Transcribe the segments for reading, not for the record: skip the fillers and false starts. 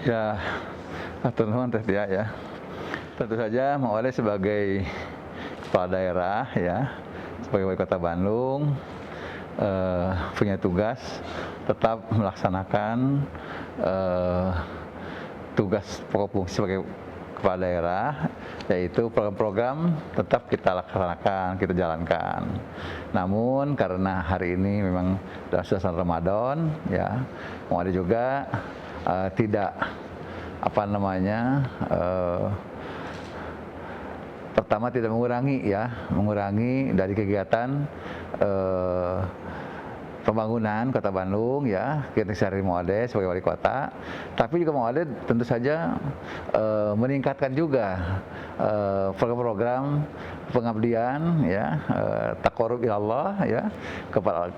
Ya, atur nuhun teh Tia ya. Tentu saja Mang Wade sebagai kepala daerah ya, sebagai wali kota Bandung punya tugas tetap melaksanakan tugas pokok fungsi sebagai kepala daerah, yaitu program-program tetap kita laksanakan, kita jalankan. Namun karena hari ini memang dalam suasana Ramadan ya, Mang Wade juga tidak pertama tidak mengurangi dari kegiatan pembangunan Kota Bandung ya, kita sehari Mang Wade sebagai wali kota, tapi juga Mang Wade tentu saja meningkatkan juga program-program pengabdian ya, taqarrub ilallah ya,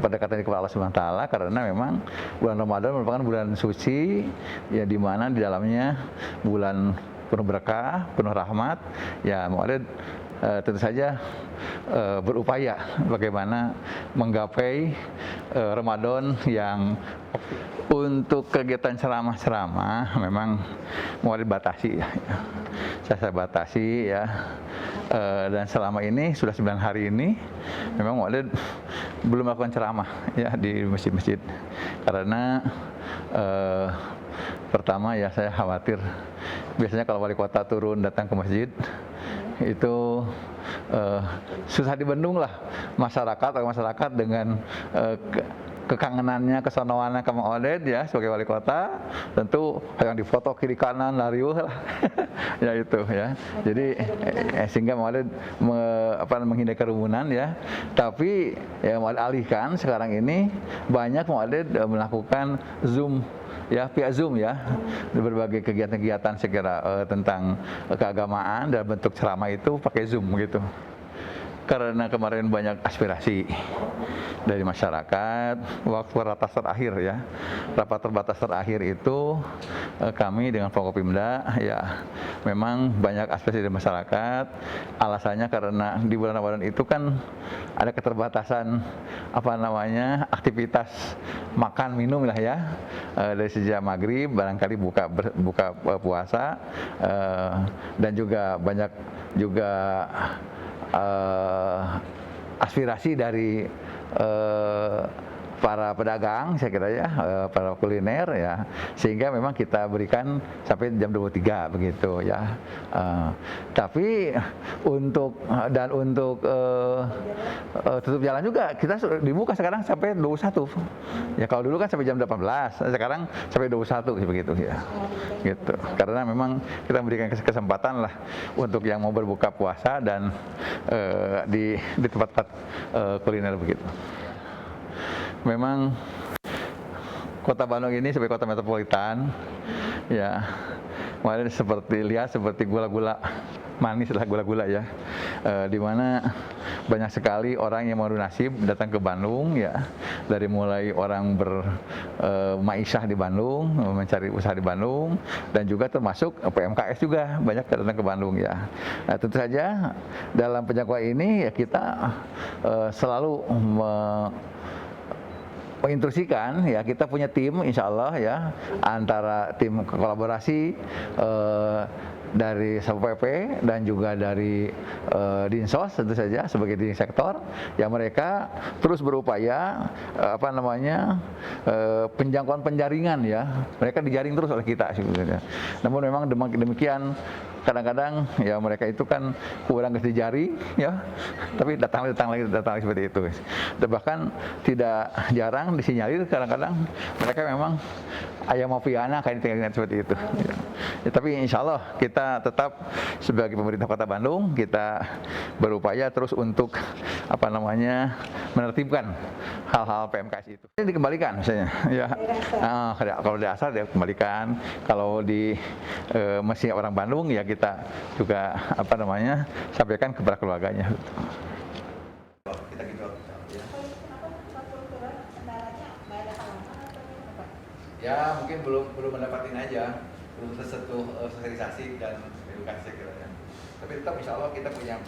kedekatan kepada Allah Subhanahu wa taala, karena memang bulan Ramadan merupakan bulan suci ya, di mana di dalamnya bulan penuh berkah, penuh rahmat ya. Mang Wade tentu saja berupaya bagaimana menggapai Ramadan yang untuk kegiatan ceramah memang Mang Wade batasi ya. Saya batasi ya, dan selama ini sudah 9 hari ini memang Mang Wade belum melakukan ceramah ya di masjid-masjid, karena pertama ya saya khawatir, biasanya kalau wali kota turun datang ke masjid itu susah dibendung lah masyarakat dengan kekangenannya, kesonoannya ke Mang Wade ya sebagai wali kota, tentu yang difoto kiri kanan lariuh lah ya itu ya. Jadi sehingga Mang Wade menghindari kerumunan ya. Tapi ya Mang Wade alihkan sekarang ini banyak Mang Wade melakukan Zoom ya, via Zoom ya, berbagai kegiatan-kegiatan sekira tentang keagamaan dalam bentuk ceramah itu pakai Zoom gitu. Karena kemarin banyak aspirasi dari masyarakat, waktu rapat terbatas terakhir itu kami dengan Forkopimda ya, memang banyak aspirasi dari masyarakat. Alasannya karena di bulan Ramadan itu kan ada keterbatasan aktivitas makan minum lah ya, dari sejak maghrib barangkali buka puasa, dan juga banyak aspirasi dari para pedagang, saya kira ya, para kuliner ya, sehingga memang kita berikan sampai jam 23 begitu ya. Tapi untuk tutup jalan juga kita dibuka sekarang sampai 21 ya. Kalau dulu kan sampai jam 18, sekarang sampai 21 begitu ya, gitu. Karena memang kita memberikan kesempatan lah untuk yang mau berbuka puasa dan di tempat-tempat kuliner begitu. Memang Kota Bandung ini sebagai kota metropolitan ya, kemarin seperti gula-gula manis lah, gula-gula ya, di mana banyak sekali orang yang mau nasib datang ke Bandung ya, dari mulai orang bermaisah di Bandung, mencari usaha di Bandung, dan juga termasuk PMKS juga banyak datang ke Bandung ya. Nah, tentu saja dalam penjangkauan ini ya kita selalu menginstruksikan ya, kita punya tim insya Allah ya, antara tim kolaborasi dari Satpol PP dan juga dari Dinsos tentu saja sebagai di sektor yang mereka terus berupaya penjangkauan penjaringan ya, mereka dijaring terus oleh kita sebenarnya. Namun memang demikian kadang-kadang ya mereka itu kan kurang dijaring ya, tapi datang lagi seperti itu. Bahkan tidak jarang disinyalir kadang-kadang mereka memang ayam mafiana kayak seperti itu ya. Tapi insya Allah kita tetap sebagai pemerintah Kota Bandung, kita berupaya terus untuk menertibkan hal-hal PMKS itu. Ini dikembalikan misalnya ya, kalau di asal dia kembalikan, kalau di masih orang Bandung ya kita juga sampaikan kepada keluarganya. Ya mungkin belum mendapatkan aja, belum tersentuh sosialisasi dan edukasi sekiranya. Tapi tetap insya Allah kita punya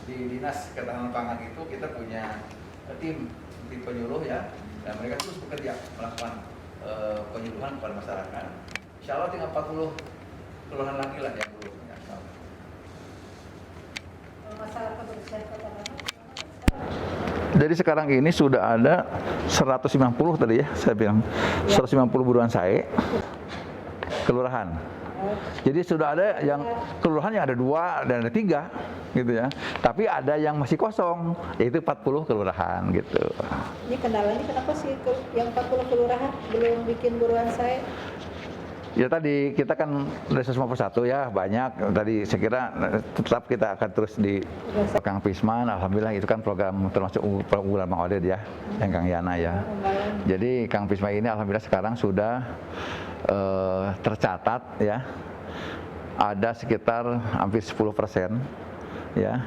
di Dinas Ketahanan Pangan itu kita punya tim penyuluh ya, dan mereka terus bekerja melakukan penyuluhan kepada masyarakat. Insya Allah tinggal 40 kelurahan lagi lah yang belum. Masalah kebersihan kota Bandung. Jadi sekarang ini sudah ada 190 tadi ya, saya bilang 190 buruan sae kelurahan. Jadi sudah ada yang kelurahan yang ada 2 dan ada 3 gitu ya. Tapi ada yang masih kosong, yaitu 40 kelurahan gitu. Ini kendalanya kenapa sih yang 40 kelurahan belum bikin buruan saya? Ya tadi kita kan dari 151 ya banyak. Tadi saya kira tetap kita akan terus di Kang Pisman. Alhamdulillah itu kan program termasuk unggulan Bang Oded ya, yang Kang Yana ya. Jadi Kang Pisman ini alhamdulillah sekarang sudah tercatat ya. Ada sekitar hampir 10% ya.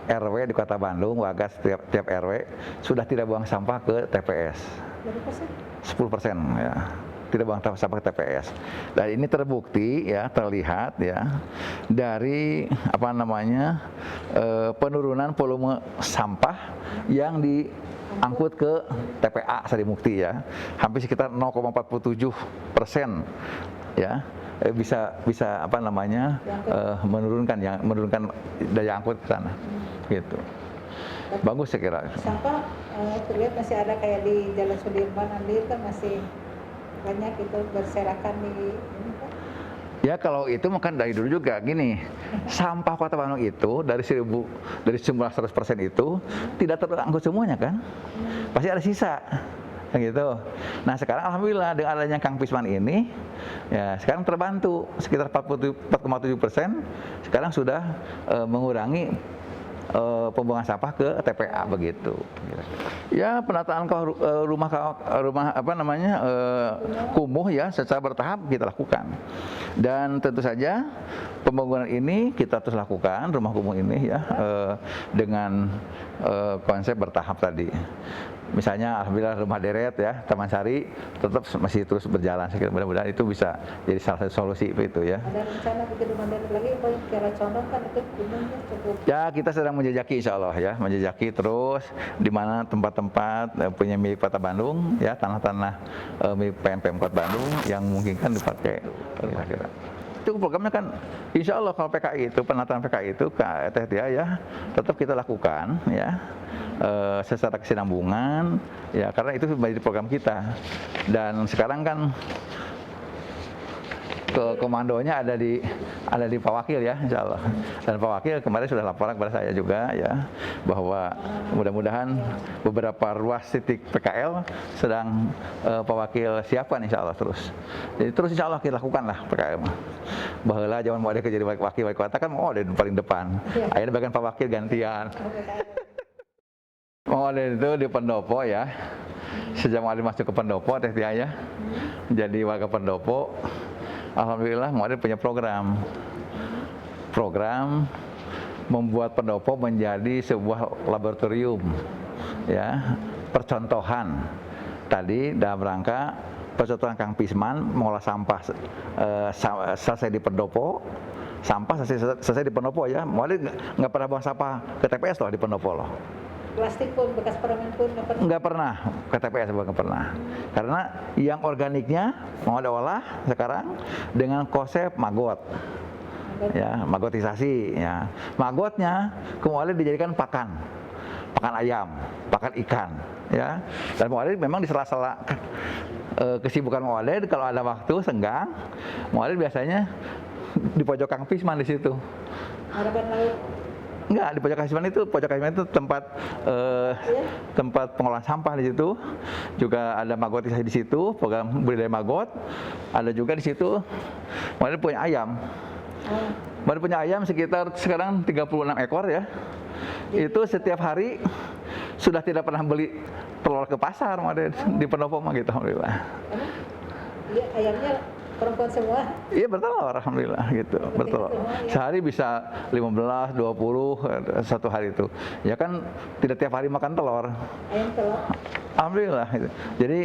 RW di Kota Bandung, warga tiap RW sudah tidak buang sampah ke TPS. Berapa persen? 10% ya. Tidak buang sampah ke TPS. Dan ini terbukti ya, terlihat ya dari apa namanya penurunan volume sampah yang diangkut ke TPA Sari Mukti ya, hampir sekitar 0,47% ya. Bisa apa namanya menurunkan daya angkut ke sana gitu. Bagus saya kira. Sampah terlihat masih ada kayak di Jalan Sudirman Andir kan masih banyak itu berserakan di ini kan. Ya kalau itu makan dari dulu juga gini, sampah Kota Bandung itu dari jumlah 100% itu tidak terangkut semuanya kan, pasti ada sisa, gitu. Nah sekarang alhamdulillah dengan adanya Kang Pisman ini, ya sekarang terbantu sekitar 4,7%, sekarang sudah mengurangi pembuangan sampah ke TPA begitu. Ya penataan rumah apa namanya kumuh ya secara bertahap kita lakukan. Dan tentu saja pembangunan ini kita terus lakukan rumah kumuh ini ya dengan konsep bertahap tadi. Misalnya alhamdulillah rumah deret ya Taman Sari tetap masih terus berjalan. Saya kira mudah-mudahan itu bisa jadi salah satu solusi itu ya. Ada rencana bikin rumah deret lagi apa kira condong kan itu gunungnya cukup. Ya kita sedang menjejaki insya Allah ya, menjejaki terus di mana tempat-tempat punya milik Kota Bandung ya, tanah-tanah milik Pemkot Bandung yang mungkin kan dipakai kira-kira. Itu programnya kan insya Allah kalau PKI itu penataan PKI itu KTTA ya tetap kita lakukan ya secara kesinambungan ya karena itu menjadi program kita. Dan sekarang kan komandonya ada di Pak Wakil ya insya Allah. Dan Pak Wakil kemarin sudah laporan kepada saya juga ya bahwa mudah-mudahan beberapa ruas titik PKL sedang Pak Wakil siapkan insya Allah terus. Jadi terus insya Allah kita lakukan lah PKL. Baheula zaman mau ada jadi wakil wali kota kan mau ada di paling depan. Akhirnya bagian Pak Wakil gantian. Mau ada itu di Pendopo ya. Sejak mau masuk ke Pendopo Teh Tia ya. Jadi warga Pendopo alhamdulillah Muadil punya program membuat Pendopo menjadi sebuah laboratorium ya, percontohan tadi dalam rangka percontohan Kang Pisman mengolah sampah selesai di Pendopo, sampah selesai di Pendopo ya. Muadil nggak pernah buang sampah ke TPS loh di Pendopo loh. Plastik pun, bekas permen pun nggak pernah ke TPS, nggak pernah. Karena yang organiknya mau ada olah sekarang dengan konsep magot, ya magotisasi. Ya, magotnya kemudian dijadikan pakan ayam, pakan ikan. Ya, dan Muadil memang di sela-sela kesibukan Muadil kalau ada waktu senggang, Muadil biasanya di pojok Kang Pisman di situ. harapan laut. Enggak, di pojok Kasiman itu tempat pengolahan sampah di situ. Juga ada magotisasi di situ, program budidaya magot. Ada juga di situ Muadil punya ayam. Muadil punya ayam sekitar sekarang 36 ekor ya. Itu setiap hari sudah tidak pernah beli telur ke pasar Muadil di Pendopo mah gitu alhamdulillah. Iya, ayamnya perempuan semua. Iya bertelur alhamdulillah gitu, bertelur. Sehari bisa 15, 20 satu hari itu. Ya kan tidak tiap hari makan telur. Ayam telur. Alhamdulillah gitu. Jadi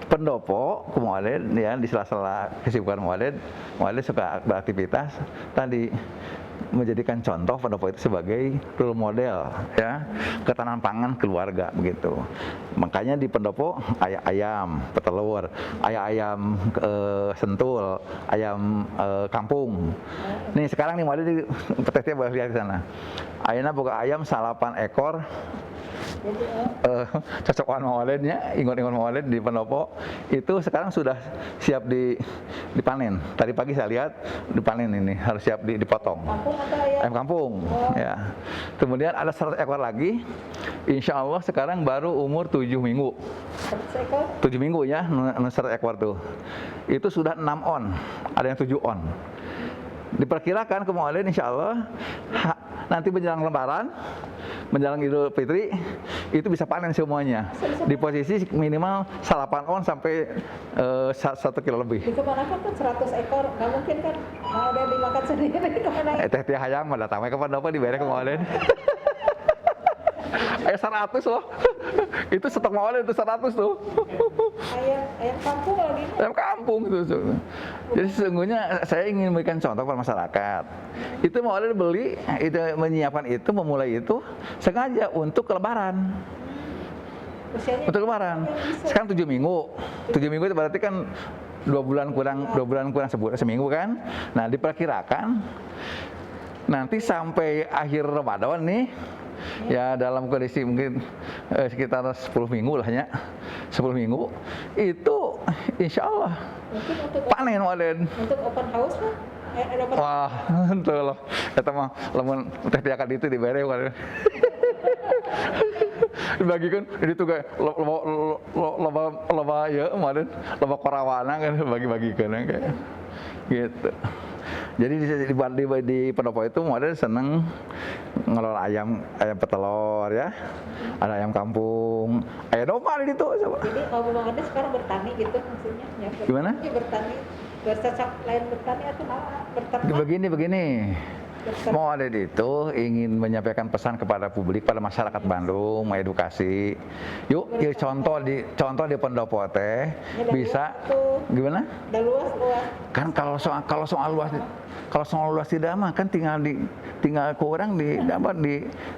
Pendopo Muadil ya di sela-sela kesibukan Muadil suka beraktivitas tadi menjadikan contoh pendopo itu sebagai role model ya, ketahanan pangan keluarga begitu. Makanya di pendopo ayam petelur, ayam sentul, ayam kampung. Nih sekarang nih model di petesnya boleh lihat di sana. Ayeuna boga ayam 8 ekor. Jadi Cocokan mawalidnya, ingon-ingon mawalid di pendopo itu sekarang sudah siap dipanen. Tadi pagi saya lihat dipanen, ini harus siap dipotong. kampung atau ayam? Ayam kampung, ya. Kemudian ada 100 ekor lagi. Insya Allah sekarang baru umur 7 minggu. 100 ekor? 7 minggu ya, 100 ekor tuh. Itu sudah 6 on, ada yang 7 on. Diperkirakan ke mawalid insya Allah nanti menjelang Lebaran, menjelang Idul Fitri itu bisa panen semuanya di posisi minimal 8 on sampai 1 kilo lebih. Di kemana kan 100 ekor, nggak mungkin kan mau udah dimakan sendiri kemana? Teh hayam ada tamai kapan dapat dibayar ke mawalid. 100 loh. Itu stok mawalid itu 100 tuh. Ayam kampung lagi. Ayam kampung itu. Jadi sesungguhnya saya ingin memberikan contoh kepada masyarakat. Itu mawalid beli, itu menyiapkan itu, memulai itu sengaja untuk Lebaran. Usianya Untuk Lebaran. Sekarang 7 minggu. 7 minggu itu berarti kan 2 bulan kurang seminggu kan. Nah, diperkirakan nanti sampai akhir Ramadan nih, ya dalam kondisi mungkin sekitar 10 minggu lah ya, 10 minggu itu insya Allah mungkin untuk panen waden. untuk open house lah. Ada open Wah, itu loh, itu mah lamun teh tiakan itu dibere waden. Dibagikan ini tuh kayak loba ya waden, loba korawana kan bagi-bagikan kayak gitu. Jadi di pendopo itu model seneng ngelola ayam petelur ya, ada ayam kampung, ayam domba di situ. Jadi kalau Bang Ade sekarang bertani gitu maksudnya? Ya, Gimana? Ya, bertani, bercocok lain bertani atau berternak? Begini. Mau ada itu ingin menyampaikan pesan kepada publik, pada masyarakat Bandung, mengedukasi. Yuk contoh di pendopo teh bisa gimana? Udah luas. Kan kalau soal luas tidak mah kan tinggal ke orang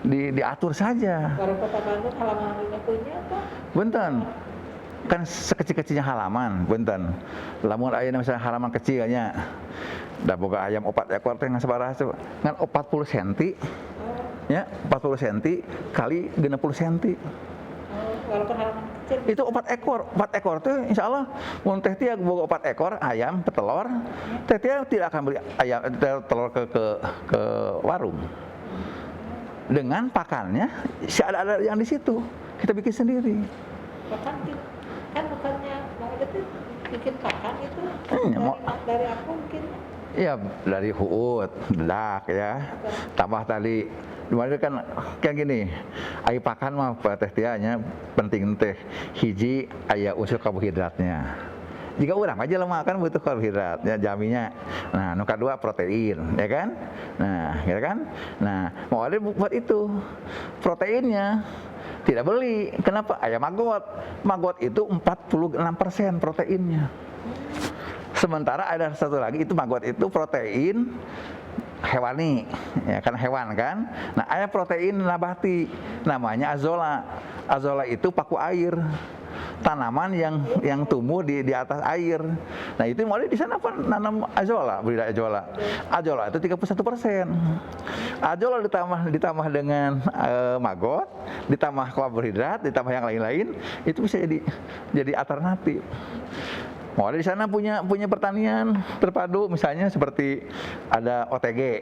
diatur saja. Baru kota Bandung halaman ini punya apa? Benten. Kan sekecil-kecilnya halaman, benten. Lamun aya misalnya halaman kecilnya. Da boga ayam 4 ekor teh sabaraha ngan 40 cm. Ya, 40 cm kali 60 cm. Walaupun halaman kecil. Itu 4 ekor tuh insya Allah mun teh tia boga 4 ekor ayam petelur, teh tia tidak akan beli ayam telur ke warung. Dengan pakannya ada yang di situ. Kita bikin sendiri. Pakan kan bukannya mau itu bikin pakan itu dari aku mungkin. Iya, dari huut, dak ya. Tambah tadi dimana kan kayak gini. Ai pakan mah teh tianya penting teh hiji aya unsur karbohidratnya. Jika orang aja lemak kan butuh karbohidrat ya jaminya. Nah, nu kedua protein, ya kan? Nah, ya kan? Nah, mau ada buat itu. Proteinnya tidak beli. Kenapa? Ayam maggot. Maggot itu 46% proteinnya. Sementara ada satu lagi itu maggot itu protein hewani, ya kan hewan kan. Nah, ada protein nabati namanya azola. Azola itu paku air. Tanaman yang tumbuh di atas air. Nah, itu mulai di sana apa nanam azola, budidaya azola. Azola itu 31%. Azola ditambah dengan maggot, ditambah karbohidrat, ditambah yang lain-lain, itu bisa jadi alternatif. Mau ada di sana punya pertanian terpadu misalnya seperti ada OTG,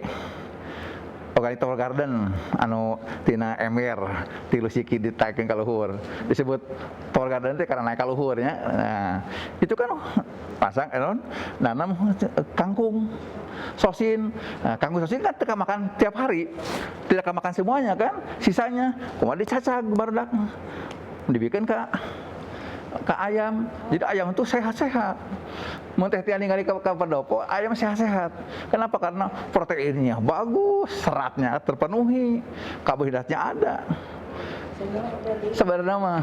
Organic Tower Garden, anu tina ember tilu siki ditaikeun ka luhur. Disebut Tower Garden teh karena naik ka luhur nya. Nah, itu kan pasang nanam kangkung, sosin. Nah, kangkung sosin kan teka makan tiap hari. Tidak makan semuanya kan, sisanya kumaha dicacag barudak. Dibikin ke ayam. Jadi ayam itu sehat-sehat. Mun teh tian ningali ke pendopo, ayam sehat-sehat. Kenapa? Karena proteinnya bagus, seratnya terpenuhi, karbohidratnya ada. Sebenarnya mah,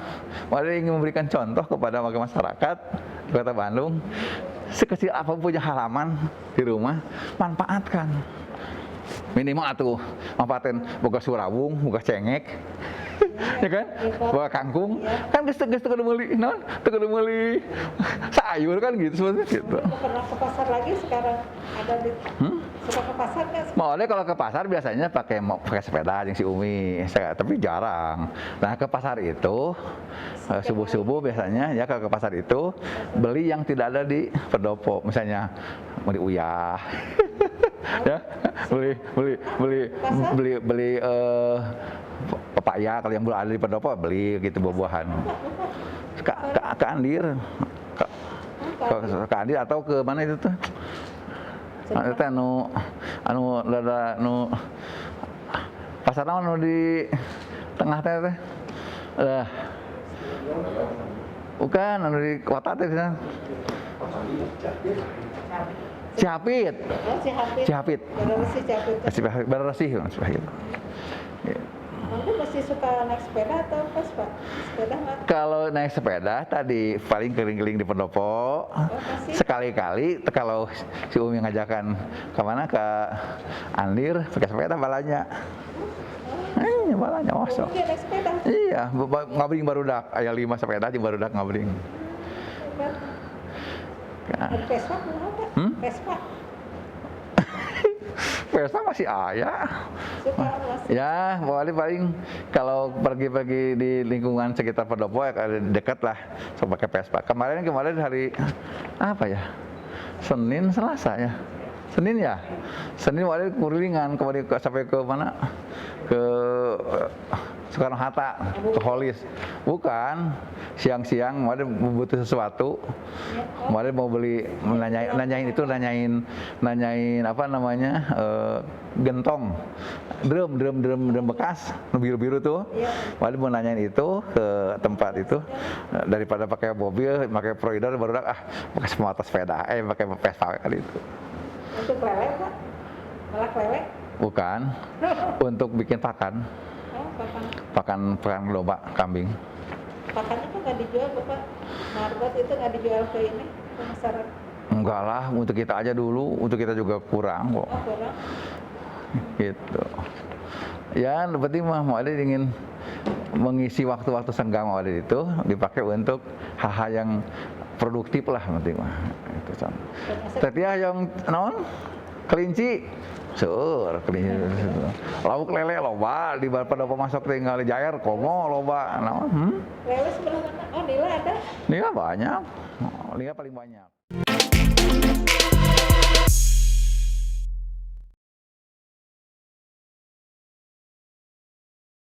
saya ingin memberikan contoh kepada warga masyarakat di Kota Bandung. Sekecil apapun punya halaman di rumah, manfaatkan. minimal atuh mapaten boga surawung, boga cengek. Ya kan? Bawa kangkung, kan geus kudu meuli naon? Teu kudu meuli sayur kan gitu sebenarnya gitu. Pernah ke pasar lagi sekarang ada di suka ke pasar nggak? Mau deh kalau ke pasar biasanya pakai sepeda yang si Umi, tapi jarang. Nah ke pasar itu subuh-subuh biasanya ya kalau ke pasar itu beli yang tidak ada di pendopo, misalnya beli uyah, ya beli pepaya kalau yang belum ada di pendopo beli gitu buah-buahan. Ke Andir, ke Andir atau ke mana itu tuh? Itu anu pasar anu di tengah teh bukan anu di kota teh Cihapit. Oh, Cihapit. Beresih. Mungkin masih suka naik sepeda atau pas Pak? Sepeda nggak? Kalau naik sepeda tadi paling keliling-keliling di pendopo. Sekali-kali kalau si Umi ngajakan kemana ke Andir pakai sepeda balanya. Balanya osok. Naik sepeda. Iya, ngabring barudak. Aya 5 sepeda di barudak ngabring. Vespa belum ada. Vespa. Vespa masih ayah. Ya, paling kalau pergi-pergi di lingkungan sekitar pendopo ya dekat lah, so pakai Vespa. Kemarin hari apa ya? Senin, Selasa ya. Senin ya. Senin waktu kurilingan kemarin sampai ke mana? Ke Soekarno Hatta, ke Holis. Bukan, siang-siang kemarin butuh sesuatu. Kemarin mau beli nanyain apa namanya? Gentong. Drum bekas biru-biru tuh. Kemarin mau nanyain itu ke tempat itu daripada pakai mobil, pakai provider baru pakai motor sepeda, pakai Vespa kali itu. Untuk lele Pak? Malah lele? Bukan. Untuk bikin pakan. Pakan domba kambing. Pakannya tuh nggak dijual Bapak? Marbot itu nggak dijual ke ini, ke masyarakat? Enggak lah, untuk kita aja dulu, untuk kita juga kurang kok. Oh, kurang? Gitu. Ya, penting mah mau ada ingin mengisi waktu-waktu senggang mau ada itu dipakai untuk hal-hal yang produktif lah penting mah. Itu sama. Tetiah yang naon? Kelinci. Seur, kelinci. Lauk lele loba di pada pemasok tinggal di Jair komo loba naon? Lele sebelah mana? Oh, Nila ada? Nila banyak. Nila paling banyak.